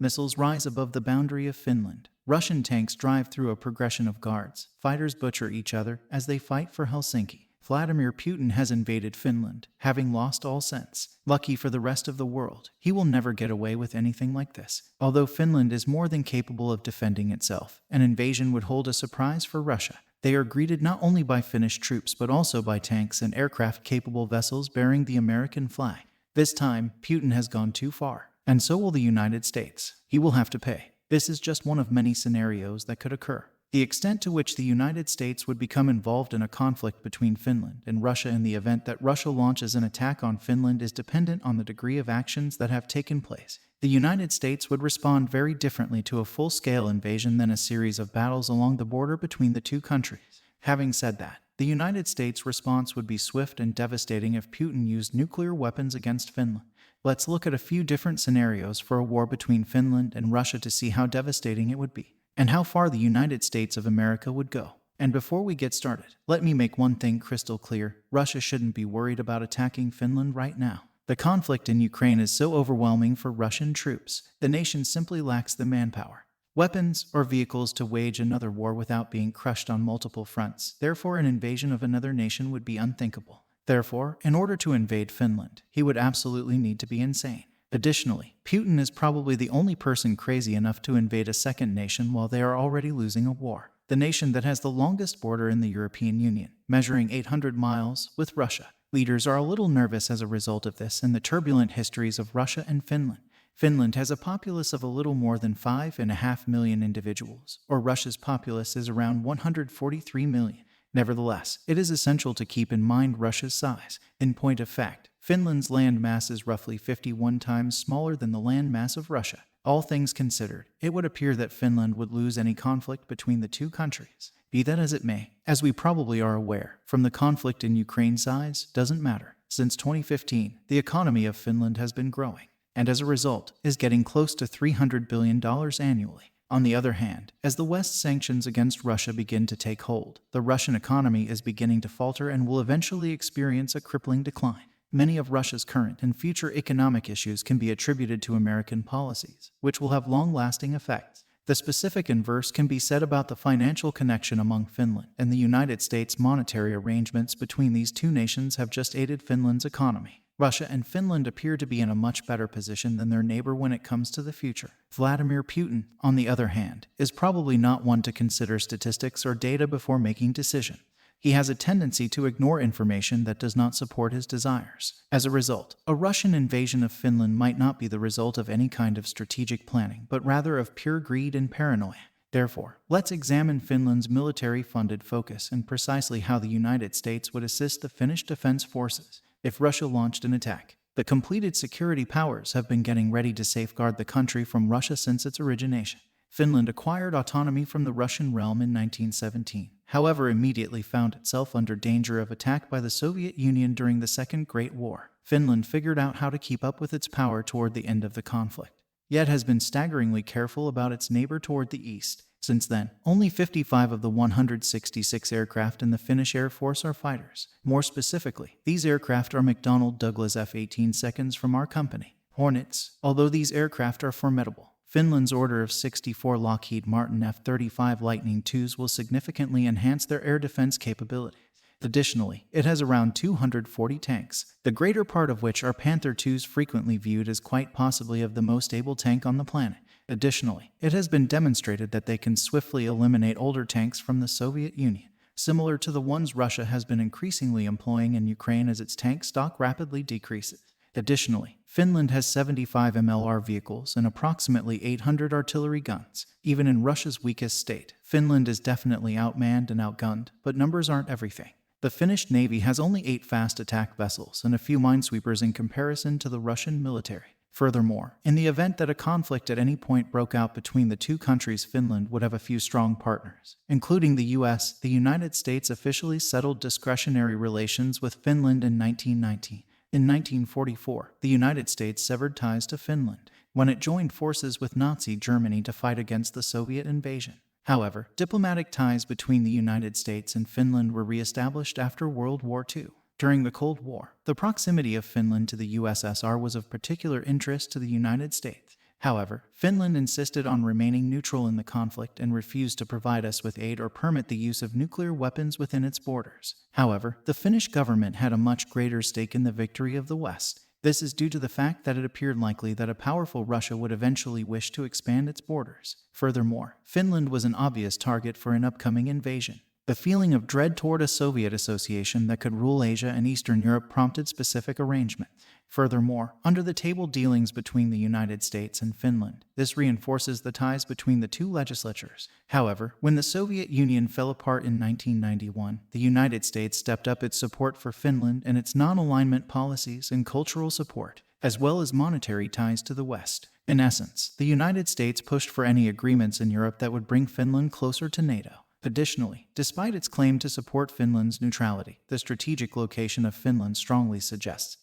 Missiles rise above the boundary of Finland. Russian tanks drive through a progression of guards. Fighters butcher each other as they fight for Helsinki. Vladimir Putin has invaded Finland, having lost all sense. Lucky for the rest of the world, he will never get away with anything like this. Although Finland is more than capable of defending itself, an invasion would hold a surprise for Russia. They are greeted not only by Finnish troops but also by tanks and aircraft-capable vessels bearing the American flag. This time, Putin has gone too far, and so will the United States. He will have to pay. This is just one of many scenarios that could occur. The extent to which the United States would become involved in a conflict between Finland and Russia in the event that Russia launches an attack on Finland is dependent on the degree of actions that have taken place. The United States would respond very differently to a full-scale invasion than a series of battles along the border between the two countries. Having said that, the United States' response would be swift and devastating if Putin used nuclear weapons against Finland. Let's look at a few different scenarios for a war between Finland and Russia to see how devastating it would be, and how far the United States of America would go. And before we get started, let me make one thing crystal clear. Russia shouldn't be worried about attacking Finland right now. The conflict in Ukraine is so overwhelming for Russian troops. The nation simply lacks the manpower, weapons, or vehicles to wage another war without being crushed on multiple fronts. Therefore, an invasion of another nation would be unthinkable. Therefore, in order to invade Finland, he would absolutely need to be insane. Additionally, Putin is probably the only person crazy enough to invade a second nation while they are already losing a war. The nation that has the longest border in the European Union, measuring 800 miles, with Russia. Leaders are a little nervous as a result of this and the turbulent histories of Russia and Finland. Finland has a populace of a little more than 5.5 million individuals, or Russia's populace is around 143 million. Nevertheless, it is essential to keep in mind Russia's size. In point of fact, Finland's land mass is roughly 51 times smaller than the land mass of Russia. All things considered, it would appear that Finland would lose any conflict between the two countries. Be that as it may, as we probably are aware, from the conflict in Ukraine, size doesn't matter. Since 2015, the economy of Finland has been growing, and as a result, is getting close to $300 billion annually. On the other hand, as the West's sanctions against Russia begin to take hold, the Russian economy is beginning to falter and will eventually experience a crippling decline. Many of Russia's current and future economic issues can be attributed to American policies, which will have long-lasting effects. The specific inverse can be said about the financial connection among Finland and the United States. Monetary arrangements between these two nations have just aided Finland's economy. Russia and Finland appear to be in a much better position than their neighbor when it comes to the future. Vladimir Putin, on the other hand, is probably not one to consider statistics or data before making decisions. He has a tendency to ignore information that does not support his desires. As a result, a Russian invasion of Finland might not be the result of any kind of strategic planning, but rather of pure greed and paranoia. Therefore, let's examine Finland's military-funded focus and precisely how the United States would assist the Finnish defense forces if Russia launched an attack. The completed security powers have been getting ready to safeguard the country from Russia since its origination. Finland acquired autonomy from the Russian realm in 1917, however immediately found itself under danger of attack by the Soviet Union during the Second Great War. Finland figured out how to keep up with its power toward the end of the conflict, yet has been staggeringly careful about its neighbor toward the east. Since then, only 55 of the 166 aircraft in the Finnish Air Force are fighters. More specifically, these aircraft are McDonnell Douglas F-18 seconds from our company, Hornets. Although these aircraft are formidable, Finland's order of 64 Lockheed Martin F-35 Lightning IIs will significantly enhance their air defense capabilities. Additionally, it has around 240 tanks, the greater part of which are Panther IIs, frequently viewed as quite possibly of the most able tank on the planet. Additionally, it has been demonstrated that they can swiftly eliminate older tanks from the Soviet Union, similar to the ones Russia has been increasingly employing in Ukraine as its tank stock rapidly decreases. Additionally, Finland has 75 MLR vehicles and approximately 800 artillery guns. Even in Russia's weakest state, Finland is definitely outmanned and outgunned, but numbers aren't everything. The Finnish Navy has only 8 fast attack vessels and a few minesweepers in comparison to the Russian military. Furthermore, in the event that a conflict at any point broke out between the two countries, Finland would have a few strong partners, including the US. The United States officially settled discretionary relations with Finland in 1919. In 1944, the United States severed ties to Finland when it joined forces with Nazi Germany to fight against the Soviet invasion. However, diplomatic ties between the United States and Finland were re-established after World War II. During the Cold War, the proximity of Finland to the USSR was of particular interest to the United States. However, Finland insisted on remaining neutral in the conflict and refused to provide us with aid or permit the use of nuclear weapons within its borders. However, the Finnish government had a much greater stake in the victory of the West. This is due to the fact that it appeared likely that a powerful Russia would eventually wish to expand its borders. Furthermore, Finland was an obvious target for an upcoming invasion. The feeling of dread toward a Soviet association that could rule Asia and Eastern Europe prompted specific arrangement. Furthermore, under-the-table dealings between the United States and Finland, this reinforces the ties between the two legislatures. However, when the Soviet Union fell apart in 1991, the United States stepped up its support for Finland and its non-alignment policies and cultural support, as well as monetary ties to the West. In essence, the United States pushed for any agreements in Europe that would bring Finland closer to NATO. Additionally, despite its claim to support Finland's neutrality, the strategic location of Finland strongly suggests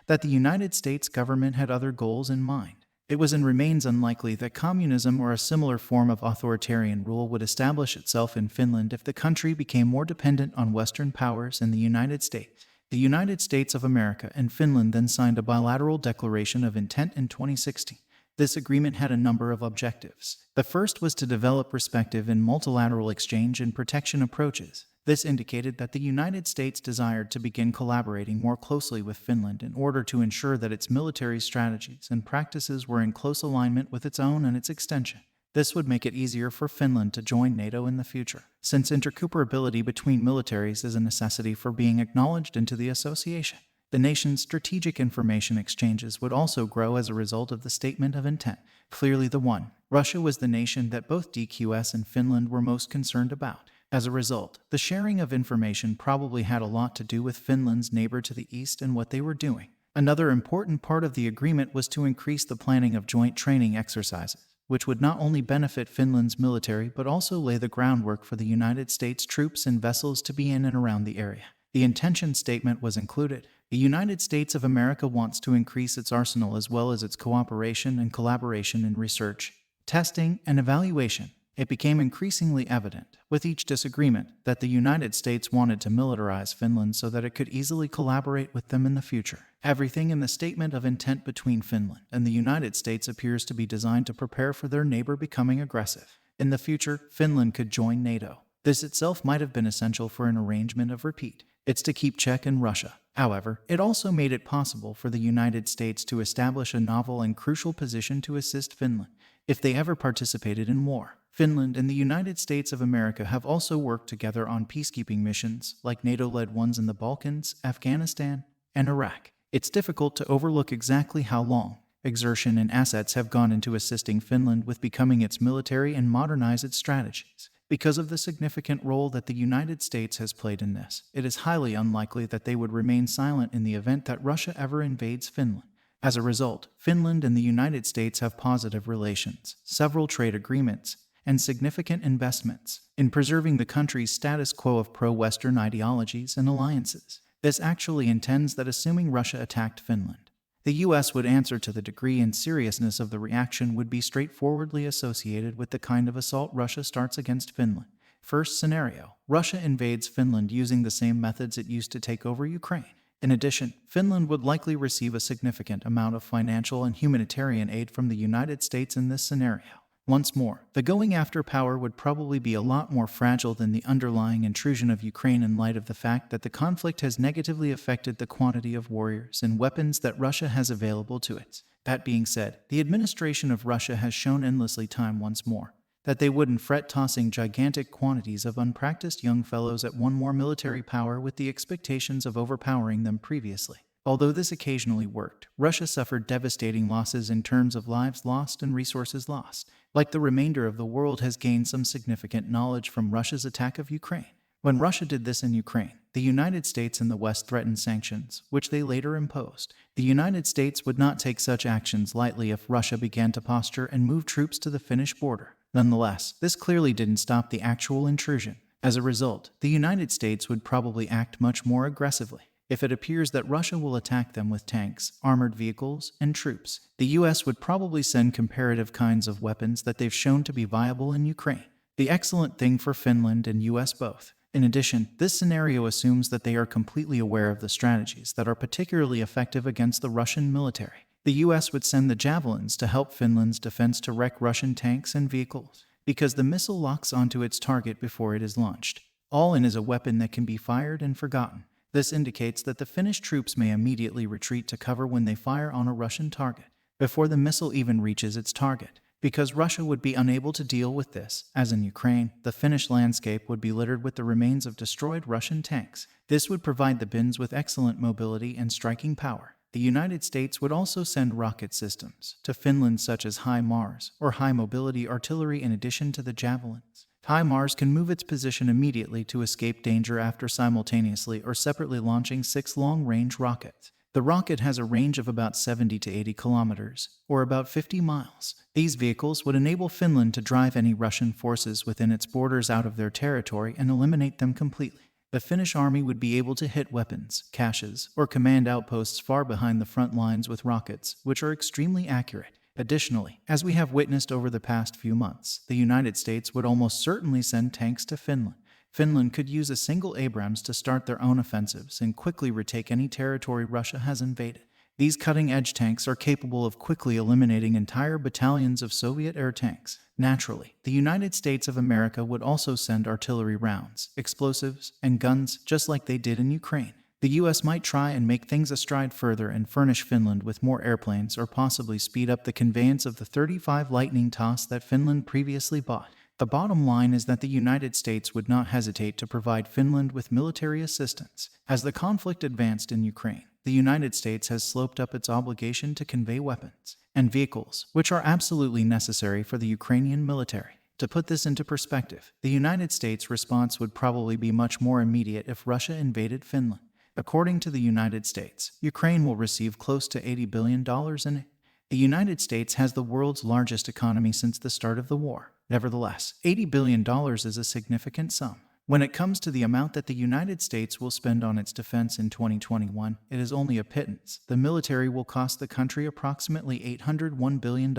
that the United States government had other goals in mind. It was and remains unlikely that communism or a similar form of authoritarian rule would establish itself in Finland if the country became more dependent on Western powers and the United States. The United States of America and Finland then signed a bilateral declaration of intent in 2016. This agreement had a number of objectives. The first was to develop respective and multilateral exchange and protection approaches. This indicated that the United States desired to begin collaborating more closely with Finland in order to ensure that its military strategies and practices were in close alignment with its own and its extension. This would make it easier for Finland to join NATO in the future, since interoperability between militaries is a necessity for being acknowledged into the association. The nation's strategic information exchanges would also grow as a result of the statement of intent. Clearly the one, Russia was the nation that both DQS and Finland were most concerned about. As a result, the sharing of information probably had a lot to do with Finland's neighbor to the east and what they were doing. Another important part of the agreement was to increase the planning of joint training exercises, which would not only benefit Finland's military but also lay the groundwork for the United States troops and vessels to be in and around the area. The intention statement was included. The United States of America wants to increase its arsenal as well as its cooperation and collaboration in research, testing, and evaluation. It became increasingly evident, with each disagreement, that the United States wanted to militarize Finland so that it could easily collaborate with them in the future. Everything in the statement of intent between Finland and the United States appears to be designed to prepare for their neighbor becoming aggressive. In the future, Finland could join NATO. This itself might have been essential for an arrangement of repeat. It's to keep check in Russia. However, it also made it possible for the United States to establish a novel and crucial position to assist Finland if they ever participated in war. Finland and the United States of America have also worked together on peacekeeping missions, like NATO-led ones in the Balkans, Afghanistan, and Iraq. It's difficult to overlook exactly how long exertion and assets have gone into assisting Finland with becoming its military and modernize its strategies. Because of the significant role that the United States has played in this, it is highly unlikely that they would remain silent in the event that Russia ever invades Finland. As a result, Finland and the United States have positive relations, several trade agreements, and significant investments in preserving the country's status quo of pro-Western ideologies and alliances. This actually intends that assuming Russia attacked Finland, the U.S. would answer to the degree and seriousness of the reaction would be straightforwardly associated with the kind of assault Russia starts against Finland. First scenario, Russia invades Finland using the same methods it used to take over Ukraine. In addition, Finland would likely receive a significant amount of financial and humanitarian aid from the United States in this scenario. Once more, the going after power would probably be a lot more fragile than the underlying intrusion of Ukraine in light of the fact that the conflict has negatively affected the quantity of warriors and weapons that Russia has available to it. That being said, the administration of Russia has shown endlessly time once more that they wouldn't fret tossing gigantic quantities of unpracticed young fellows at one more military power with the expectations of overpowering them previously. Although this occasionally worked, Russia suffered devastating losses in terms of lives lost and resources lost. Like the remainder of the world has gained some significant knowledge from Russia's attack of Ukraine. When Russia did this in Ukraine, the United States and the West threatened sanctions, which they later imposed. The United States would not take such actions lightly if Russia began to posture and move troops to the Finnish border. Nonetheless, this clearly didn't stop the actual intrusion. As a result, the United States would probably act much more aggressively. If it appears that Russia will attack them with tanks, armored vehicles, and troops, the U.S. would probably send comparative kinds of weapons that they've shown to be viable in Ukraine. The excellent thing for Finland and U.S. both. In addition, this scenario assumes that they are completely aware of the strategies that are particularly effective against the Russian military. The US would send the Javelins to help Finland's defense to wreck Russian tanks and vehicles, because the missile locks onto its target before it is launched. All-in is a weapon that can be fired and forgotten. This indicates that the Finnish troops may immediately retreat to cover when they fire on a Russian target, before the missile even reaches its target. Because Russia would be unable to deal with this, as in Ukraine, the Finnish landscape would be littered with the remains of destroyed Russian tanks. This would provide the Finns with excellent mobility and striking power. The United States would also send rocket systems to Finland such as HIMARS, or high-mobility artillery, in addition to the Javelins. HIMARS can move its position immediately to escape danger after simultaneously or separately launching 6 long-range rockets. The rocket has a range of about 70 to 80 kilometers, or about 50 miles. These vehicles would enable Finland to drive any Russian forces within its borders out of their territory and eliminate them completely. The Finnish army would be able to hit weapons, caches, or command outposts far behind the front lines with rockets, which are extremely accurate. Additionally, as we have witnessed over the past few months, the United States would almost certainly send tanks to Finland. Finland could use a single Abrams to start their own offensives and quickly retake any territory Russia has invaded. These cutting-edge tanks are capable of quickly eliminating entire battalions of Soviet air tanks. Naturally, the United States of America would also send artillery rounds, explosives, and guns, just like they did in Ukraine. The US might try and make things a stride further and furnish Finland with more airplanes, or possibly speed up the conveyance of the 35 Lightning TOS that Finland previously bought. The bottom line is that the United States would not hesitate to provide Finland with military assistance. As the conflict advanced in Ukraine, the United States has sloped up its obligation to convey weapons and vehicles, which are absolutely necessary for the Ukrainian military. To put this into perspective, the United States' response would probably be much more immediate if Russia invaded Finland. According to the United States, Ukraine will receive close to $80 billion in aid. The United States has the world's largest economy since the start of the war. Nevertheless, $80 billion is a significant sum. When it comes to the amount that the United States will spend on its defense in 2021, it is only a pittance. The military will cost the country approximately $801 billion.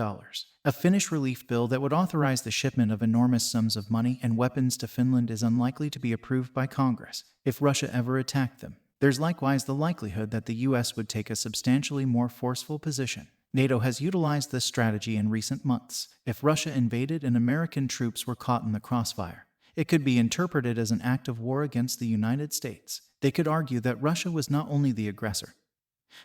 A Finnish relief bill that would authorize the shipment of enormous sums of money and weapons to Finland is unlikely to be approved by Congress if Russia ever attacked them. There's likewise the likelihood that the US would take a substantially more forceful position. NATO has utilized this strategy in recent months. If Russia invaded and American troops were caught in the crossfire, it could be interpreted as an act of war against the United States. They could argue that Russia was not only the aggressor,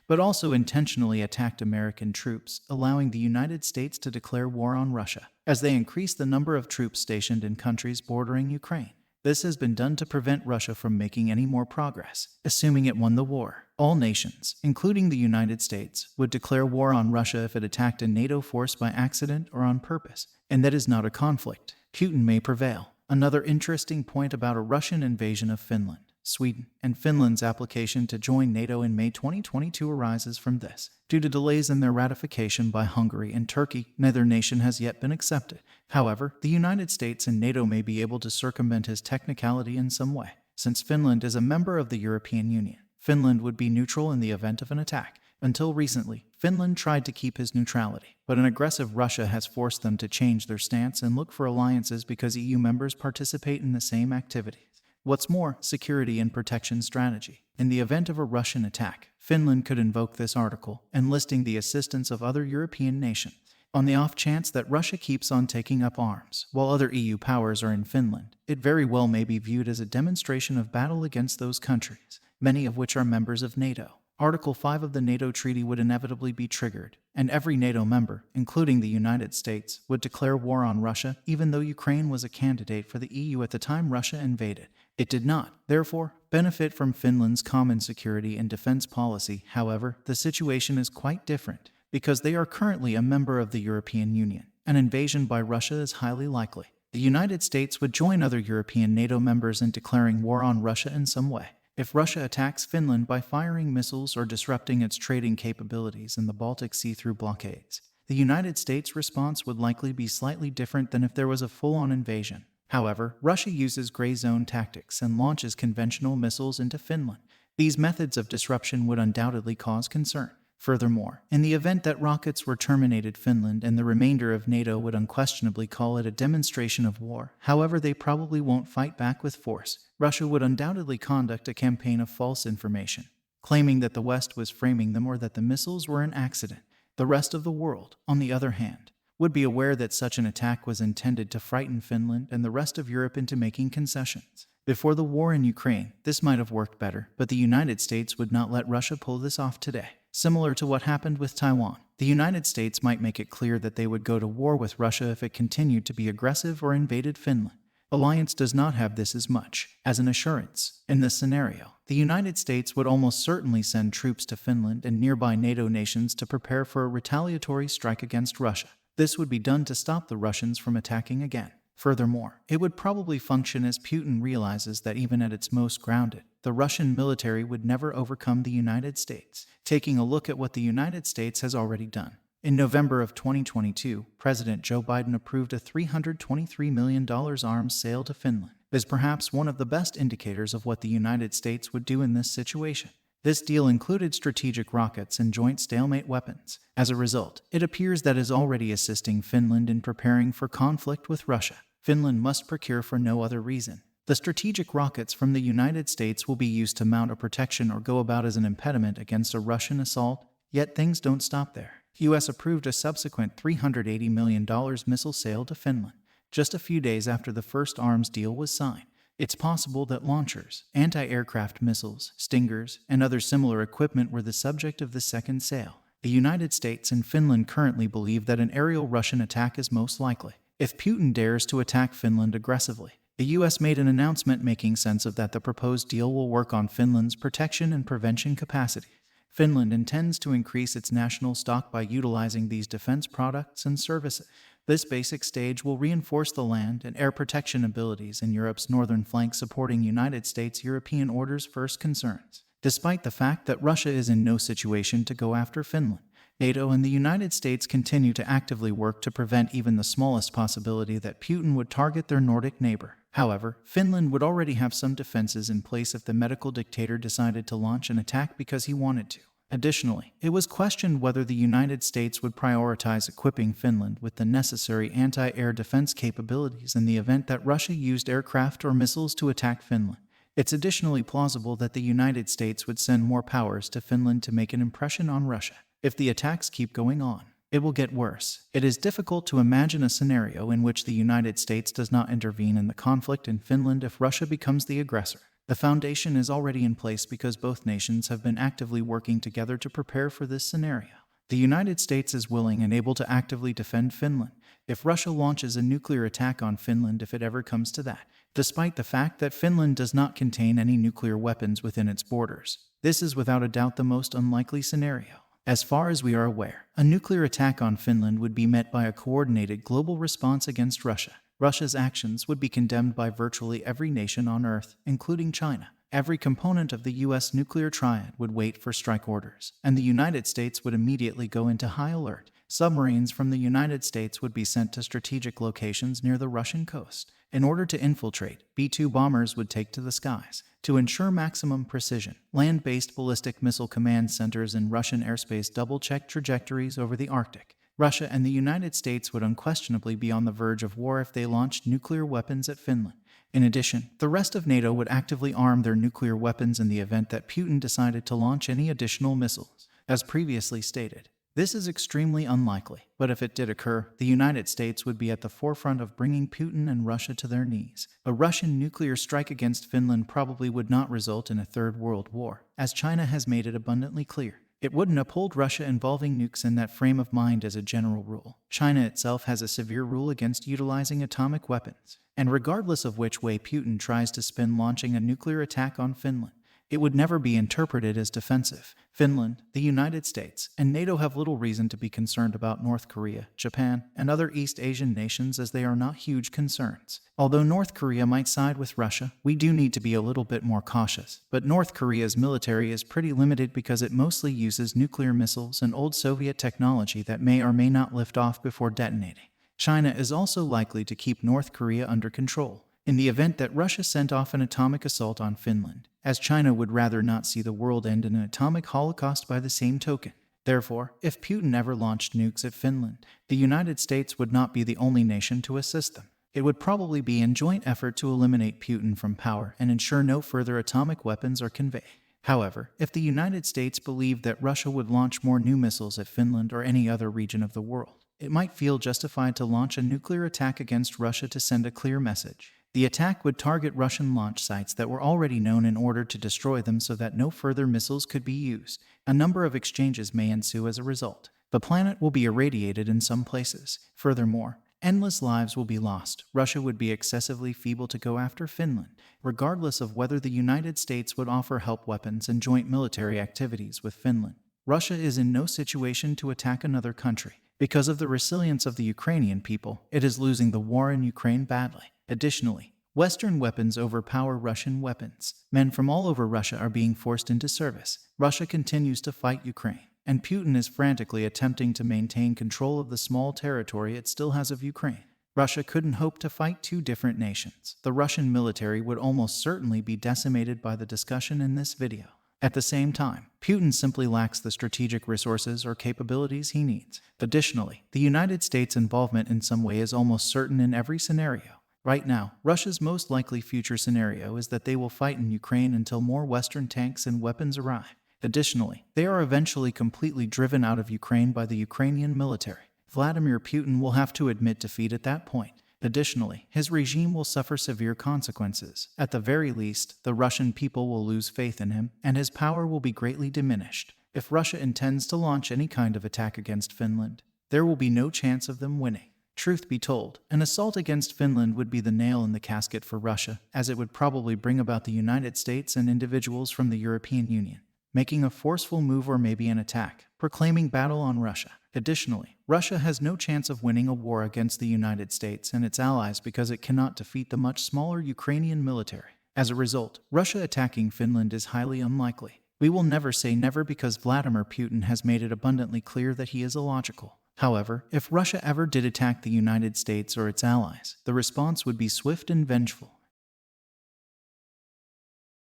but also intentionally attacked American troops, allowing the United States to declare war on Russia, as they increase the number of troops stationed in countries bordering Ukraine. This has been done to prevent Russia from making any more progress, assuming it won the war. All nations, including the United States, would declare war on Russia if it attacked a NATO force by accident or on purpose, and that is not a conflict. Putin may prevail. Another interesting point about a Russian invasion of Finland, Sweden, and Finland's application to join NATO in May 2022 arises from this. Due to delays in their ratification by Hungary and Turkey, neither nation has yet been accepted. However, the United States and NATO may be able to circumvent his technicality in some way. Since Finland is a member of the European Union, Finland would be neutral in the event of an attack. Until recently, Finland tried to keep his neutrality, but an aggressive Russia has forced them to change their stance and look for alliances because EU members participate in the same activities. What's more, security and protection strategy. In the event of a Russian attack, Finland could invoke this article, enlisting the assistance of other European nations. On the off chance that Russia keeps on taking up arms, while other EU powers are in Finland, it very well may be viewed as a demonstration of battle against those countries, many of which are members of NATO. Article 5 of the NATO treaty would inevitably be triggered, and every NATO member, including the United States, would declare war on Russia, even though Ukraine was a candidate for the EU at the time Russia invaded. It did not, therefore, benefit from Finland's common security and defense policy. However, the situation is quite different, because they are currently a member of the European Union. An invasion by Russia is highly likely. The United States would join other European NATO members in declaring war on Russia in some way. If Russia attacks Finland by firing missiles or disrupting its trading capabilities in the Baltic Sea through blockades, the United States' response would likely be slightly different than if there was a full-on invasion. However, Russia uses gray zone tactics and launches conventional missiles into Finland. These methods of disruption would undoubtedly cause concern. Furthermore, in the event that rockets were terminated, Finland and the remainder of NATO would unquestionably call it a demonstration of war. However, they probably won't fight back with force. Russia would undoubtedly conduct a campaign of false information, claiming that the West was framing them or that the missiles were an accident. The rest of the world, on the other hand, would be aware that such an attack was intended to frighten Finland and the rest of Europe into making concessions. Before the war in Ukraine, this might have worked better, but the United States would not let Russia pull this off today. Similar to what happened with Taiwan, the United States might make it clear that they would go to war with Russia if it continued to be aggressive or invaded Finland. Alliance does not have this as much as an assurance. In this scenario, the United States would almost certainly send troops to Finland and nearby NATO nations to prepare for a retaliatory strike against Russia. This would be done to stop the Russians from attacking again. Furthermore, it would probably function as Putin realizes that even at its most grounded, the Russian military would never overcome the United States. Taking a look at what the United States has already done. In November of 2022, President Joe Biden approved a $323 million arms sale to Finland. This is perhaps one of the best indicators of what the United States would do in this situation. This deal included strategic rockets and joint stalemate weapons. As a result, it appears that it is already assisting Finland in preparing for conflict with Russia. Finland must procure for no other reason. The strategic rockets from the United States will be used to mount a protection or go about as an impediment against a Russian assault, yet things don't stop there. The U.S. approved a subsequent $380 million missile sale to Finland, just a few days after the first arms deal was signed. It's possible that launchers, anti-aircraft missiles, Stingers, and other similar equipment were the subject of the second sale. The United States and Finland currently believe that an aerial Russian attack is most likely. If Putin dares to attack Finland aggressively, the U.S. made an announcement making sense of that the proposed deal will work on Finland's protection and prevention capacity. Finland intends to increase its national stock by utilizing these defense products and services. This basic stage will reinforce the land and air protection abilities in Europe's northern flank, supporting United States European orders' first concerns. Despite the fact that Russia is in no situation to go after Finland, NATO and the United States continue to actively work to prevent even the smallest possibility that Putin would target their Nordic neighbor. However, Finland would already have some defenses in place if the medical dictator decided to launch an attack because he wanted to. Additionally, it was questioned whether the United States would prioritize equipping Finland with the necessary anti-air defense capabilities in the event that Russia used aircraft or missiles to attack Finland. It's additionally plausible that the United States would send more powers to Finland to make an impression on Russia. If the attacks keep going on, it will get worse. It is difficult to imagine a scenario in which the United States does not intervene in the conflict in Finland if Russia becomes the aggressor. The foundation is already in place because both nations have been actively working together to prepare for this scenario. The United States is willing and able to actively defend Finland if Russia launches a nuclear attack on Finland, if it ever comes to that, despite the fact that Finland does not contain any nuclear weapons within its borders. This is without a doubt the most unlikely scenario. As far as we are aware, a nuclear attack on Finland would be met by a coordinated global response against Russia. Russia's actions would be condemned by virtually every nation on Earth, including China. Every component of the U.S. nuclear triad would wait for strike orders, and the United States would immediately go into high alert. Submarines from the United States would be sent to strategic locations near the Russian coast. In order to infiltrate, B-2 bombers would take to the skies. To ensure maximum precision, land-based ballistic missile command centers in Russian airspace double-check trajectories over the Arctic. Russia and the United States would unquestionably be on the verge of war if they launched nuclear weapons at Finland. In addition, the rest of NATO would actively arm their nuclear weapons in the event that Putin decided to launch any additional missiles. As previously stated, this is extremely unlikely, but if it did occur, the United States would be at the forefront of bringing Putin and Russia to their knees. A Russian nuclear strike against Finland probably would not result in a third world war, as China has made it abundantly clear. It wouldn't uphold Russia involving nukes in that frame of mind as a general rule. China itself has a severe rule against utilizing atomic weapons, and regardless of which way Putin tries to spin launching a nuclear attack on Finland, it would never be interpreted as defensive. Finland, the United States, and NATO have little reason to be concerned about North Korea, Japan, and other East Asian nations, as they are not huge concerns. Although North Korea might side with Russia, we do need to be a little bit more cautious. But North Korea's military is pretty limited because it mostly uses nuclear missiles and old Soviet technology that may or may not lift off before detonating. China is also likely to keep North Korea under control in the event that Russia sent off an atomic assault on Finland, as China would rather not see the world end in an atomic holocaust by the same token. Therefore, if Putin ever launched nukes at Finland, the United States would not be the only nation to assist them. It would probably be in joint effort to eliminate Putin from power and ensure no further atomic weapons are conveyed. However, if the United States believed that Russia would launch more new missiles at Finland or any other region of the world, it might feel justified to launch a nuclear attack against Russia to send a clear message. The attack would target Russian launch sites that were already known in order to destroy them so that no further missiles could be used. A number of exchanges may ensue as a result. The planet will be irradiated in some places. Furthermore, endless lives will be lost. Russia would be excessively feeble to go after Finland, regardless of whether the United States would offer help weapons and joint military activities with Finland. Russia is in no situation to attack another country. Because of the resilience of the Ukrainian people, it is losing the war in Ukraine badly. Additionally, Western weapons overpower Russian weapons. Men from all over Russia are being forced into service. Russia continues to fight Ukraine, and Putin is frantically attempting to maintain control of the small territory it still has of Ukraine. Russia couldn't hope to fight two different nations. The Russian military would almost certainly be decimated by the discussion in this video. At the same time, Putin simply lacks the strategic resources or capabilities he needs. Additionally, the United States' involvement in some way is almost certain in every scenario. Right now, Russia's most likely future scenario is that they will fight in Ukraine until more Western tanks and weapons arrive. Additionally, they are eventually completely driven out of Ukraine by the Ukrainian military. Vladimir Putin will have to admit defeat at that point. Additionally, his regime will suffer severe consequences. At the very least, the Russian people will lose faith in him, and his power will be greatly diminished. If Russia intends to launch any kind of attack against Finland, there will be no chance of them winning. Truth be told, an assault against Finland would be the nail in the casket for Russia, as it would probably bring about the United States and individuals from the European Union, making a forceful move or maybe an attack, proclaiming battle on Russia. Additionally, Russia has no chance of winning a war against the United States and its allies because it cannot defeat the much smaller Ukrainian military. As a result, Russia attacking Finland is highly unlikely. We will never say never because Vladimir Putin has made it abundantly clear that he is illogical. However, if Russia ever did attack the United States or its allies, the response would be swift and vengeful.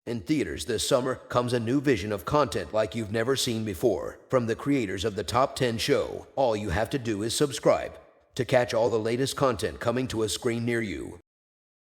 In theaters this summer comes a new vision of content like you've never seen before. From the creators of the Top 10 show, all you have to do is subscribe to catch all the latest content coming to a screen near you.